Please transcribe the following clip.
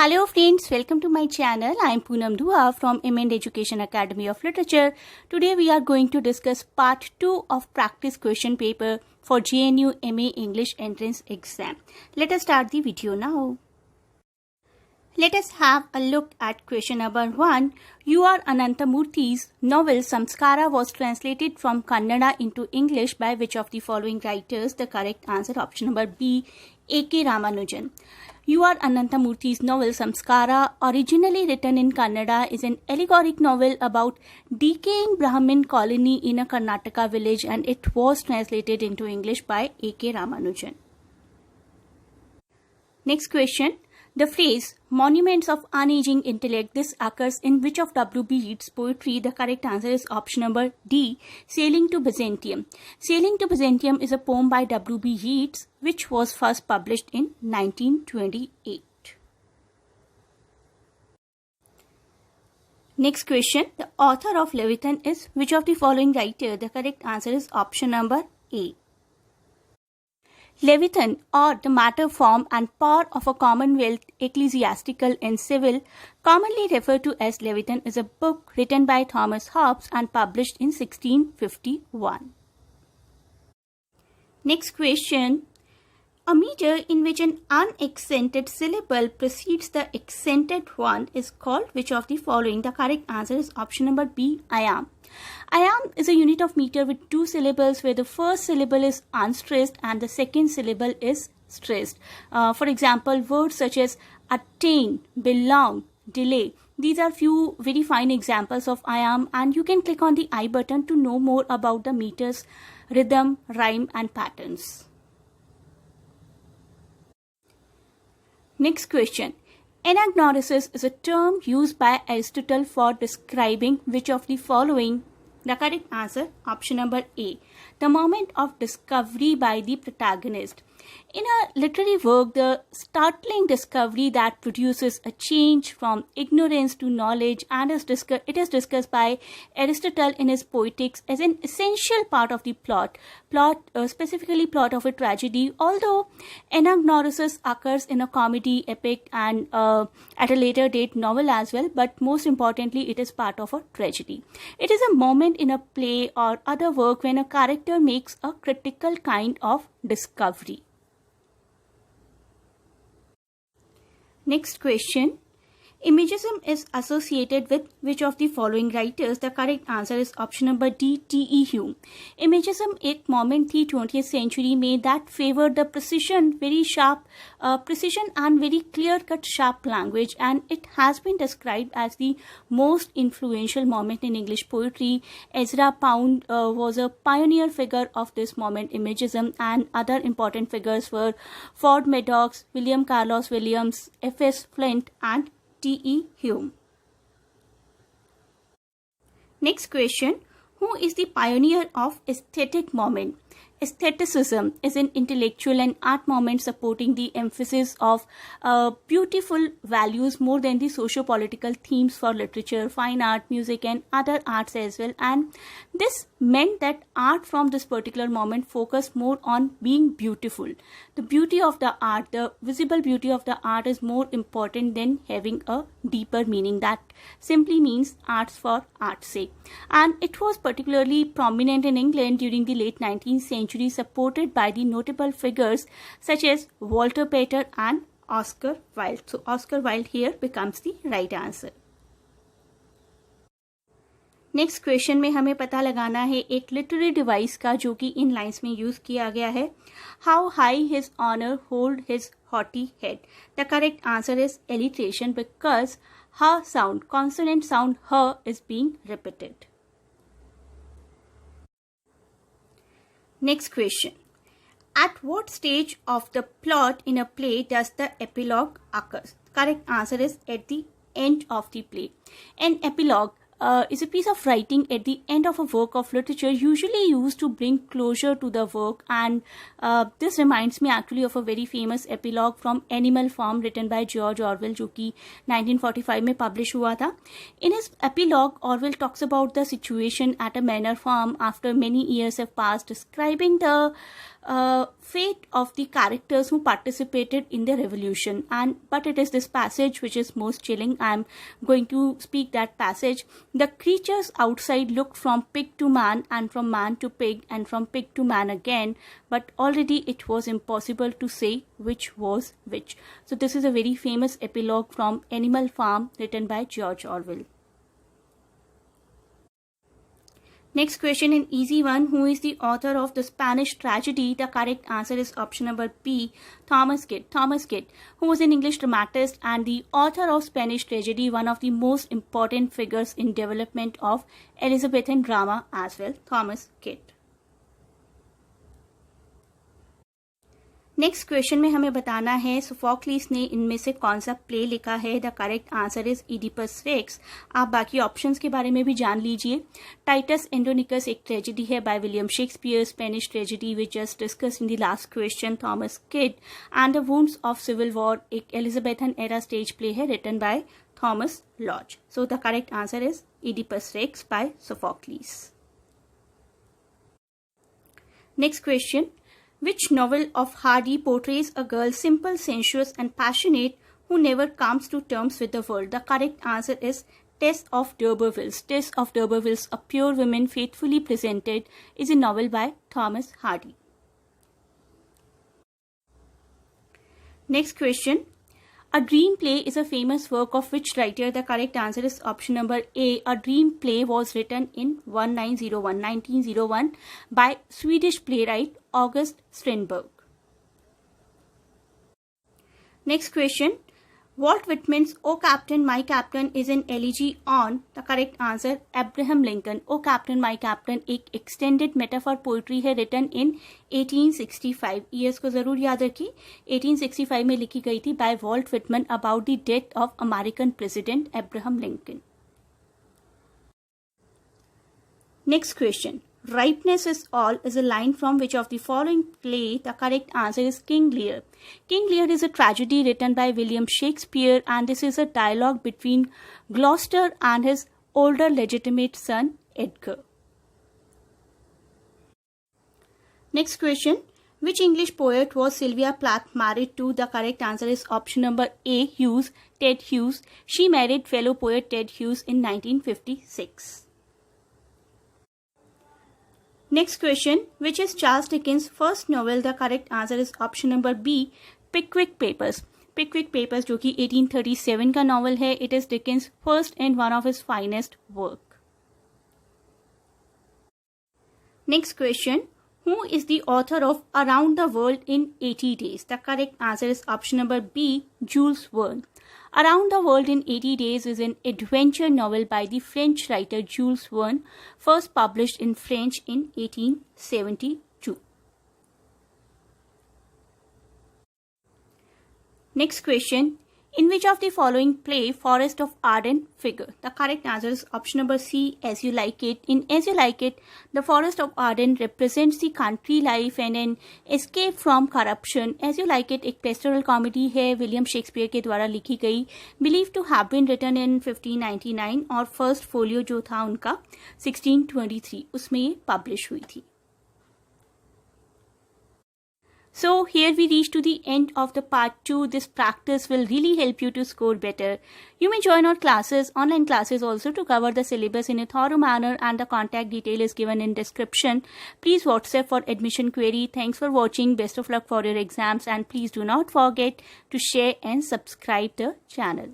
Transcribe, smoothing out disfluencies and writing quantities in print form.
Hello friends, welcome to my channel. I am Poonam Dua from MN Education Academy of Literature. Today we are going to discuss part 2 of practice question paper for JNU MA English entrance exam. Let us start the video now. Let us have a look at question number 1. U.R. Ananthamurthy's novel Samskara was translated from Kannada into English by which of the following writers? The correct answer, option number B, A.K. Ramanujan. U.R. Ananthamurthy's novel Samskara, originally written in Kannada, is an allegoric novel about decaying Brahmin colony in a Karnataka village, and it was translated into English by A.K. Ramanujan. Next question. The phrase monuments of unaging intellect, this occurs in which of W.B. Yeats' poetry? The correct answer is option number D, Sailing to Byzantium. Sailing to Byzantium is a poem by W.B. Yeats which was first published in 1928. Next question. The author of Leviathan is which of the following writer? The correct answer is option number A. Leviathan, or the matter, form and power of a commonwealth, ecclesiastical and civil, commonly referred to as Leviathan, is a book written by Thomas Hobbes and published in 1651. Next question. A meter in which an unaccented syllable precedes the accented one is called which of the following? The correct answer is option number B, ayam. Ayam is a unit of meter with two syllables where the first syllable is unstressed and the second syllable is stressed. For example, words such as attain, belong, delay. These are few very fine examples of ayam, and you can click on the I button to know more about the meter's rhythm, rhyme and patterns. Next question. Anagnorisis is a term used by Aristotle for describing which of the following? The correct answer, option number A, the moment of discovery by the protagonist. In a literary work, the startling discovery that produces a change from ignorance to knowledge, and it is discussed by Aristotle in his Poetics as an essential part of the plot, specifically plot of a tragedy, although anagnorisis occurs in a comedy, epic and at a later date novel as well, but most importantly it is part of a tragedy. It is a moment in a play or other work when a character makes a critical kind of discovery. Next question. Imagism is associated with which of the following writers? The correct answer is option number D, T.E. Hume. Imagism एक moment थी 20th century में that favored the precision, very sharp precision and very clear-cut sharp language, and it has been described as the most influential moment in English poetry. Ezra Pound was a pioneer figure of this moment, Imagism, and other important figures were Ford Madox, William Carlos Williams, F.S. Flint and T.E. Hume. Next question. Who is the pioneer of aesthetic moment? Aestheticism is an intellectual and art movement supporting the emphasis of beautiful values more than the socio-political themes for literature, fine art, music and other arts as well. And this meant that art from this particular moment focused more on being beautiful. The beauty of the art, the visible beauty of the art is more important than having a deeper meaning. That simply means arts for art's sake. And it was particularly prominent in England during the late 19th century, supported by the notable figures such as Walter Pater and Oscar Wilde. So Oscar Wilde here becomes the right answer. Next question में हमें पता लगाना है एक literary device का जो कि इन lines में यूज किया गया है. How high his honour hold his haughty head. The correct answer is alliteration because h sound, consonant sound h is being repeated. Next question. At what stage of the plot in a play does the epilogue occur? Correct answer is at the end of the play. An epilogue is a piece of writing at the end of a work of literature, usually used to bring closure to the work, and this reminds me actually of a very famous epilogue from Animal Farm written by George Orwell, जो कि 1945 में publish हुआ था. In his epilogue, Orwell talks about the situation at a manor farm after many years have passed, describing the fate of the characters who participated in the revolution. But it is this passage which is most chilling. I'm going to speak that passage. The creatures outside looked from pig to man, and from man to pig, and from pig to man again, but already it was impossible to say which was which. So this is a very famous epilogue from Animal Farm, written by George Orwell. Next question, an easy one. Who is the author of the Spanish tragedy? The correct answer is option number B, Thomas Kyd. Thomas Kyd, who was an English dramatist and the author of Spanish tragedy, one of the most important figures in development of Elizabethan drama as well. Thomas Kyd. Next question में हमें बताना है Sophocles ने इनमें से कौन सा play लिखा है. The correct answer is Oedipus Rex. आप बाकी ऑप्शंस के बारे में भी जान लीजिए. टाइटस एंड्रोनिकस एक ट्रेजेडी है by William Shakespeare. Spanish tragedy which just discuss in the last question, Thomas Kyd. And the wounds of civil war एक एलिजाबेथन एरा स्टेज प्ले है written by Thomas Lodge. So the correct answer is Oedipus Rex by Sophocles. Next question, which novel of Hardy portrays a girl simple, sensuous and passionate who never comes to terms with the world? The correct answer is Tess of D'Urbervilles. Tess of D'Urbervilles, A Pure Woman Faithfully Presented, is a novel by Thomas Hardy. Next question. A dream play is a famous work of which writer? The correct answer is option number A. A dream play was written in 1901 by Swedish playwright August Strindberg. Next question. Walt Whitman's O Captain, My Captain is an elegy on? The correct answer, Abraham Lincoln. O Captain, My Captain एक extended metaphor poetry है written in 1865. Years को जरूर याद रखिए. 1865 में लिखी गई थी by Walt Whitman about the death of American President Abraham Lincoln. Next question. Ripeness is all is a line from which of the following play? The correct answer is King Lear. King Lear is a tragedy written by William Shakespeare, and this is a dialogue between Gloucester and his older legitimate son Edgar. Next question. Which English poet was Sylvia Plath married to? The correct answer is option number A, Hughes, Ted Hughes. She married fellow poet Ted Hughes in 1956. Next question, which is Charles Dickens' first novel? The correct answer is option number B, Pickwick Papers. Pickwick Papers जो कि 1837 का novel है. It is Dickens' first and one of his finest work. Next question, who is the author of Around the World in 80 Days? The correct answer is option number B, Jules Verne. Around the World in 80 Days is an adventure novel by the French writer Jules Verne, first published in French in 1872. Next question. In which of the following play Forest of Arden figure? The correct answer is option number C, As You Like It. In As You Like It, the Forest of Arden represents the country life and an escape from corruption. As You Like It एक pastoral comedy है, William Shakespeare के द्वारा लिखी गई, believed to have been written in 1599 और first folio जो था उनका 1623 उसमें ये publish हुई थी. So here we reach to the end of the part 2. This practice will really help you to score better. You may join our classes, online classes also, to cover the syllabus in a thorough manner, and the contact detail is given in description. Please WhatsApp for admission query. Thanks for watching. Best of luck for your exams, and please do not forget to share and subscribe the channel.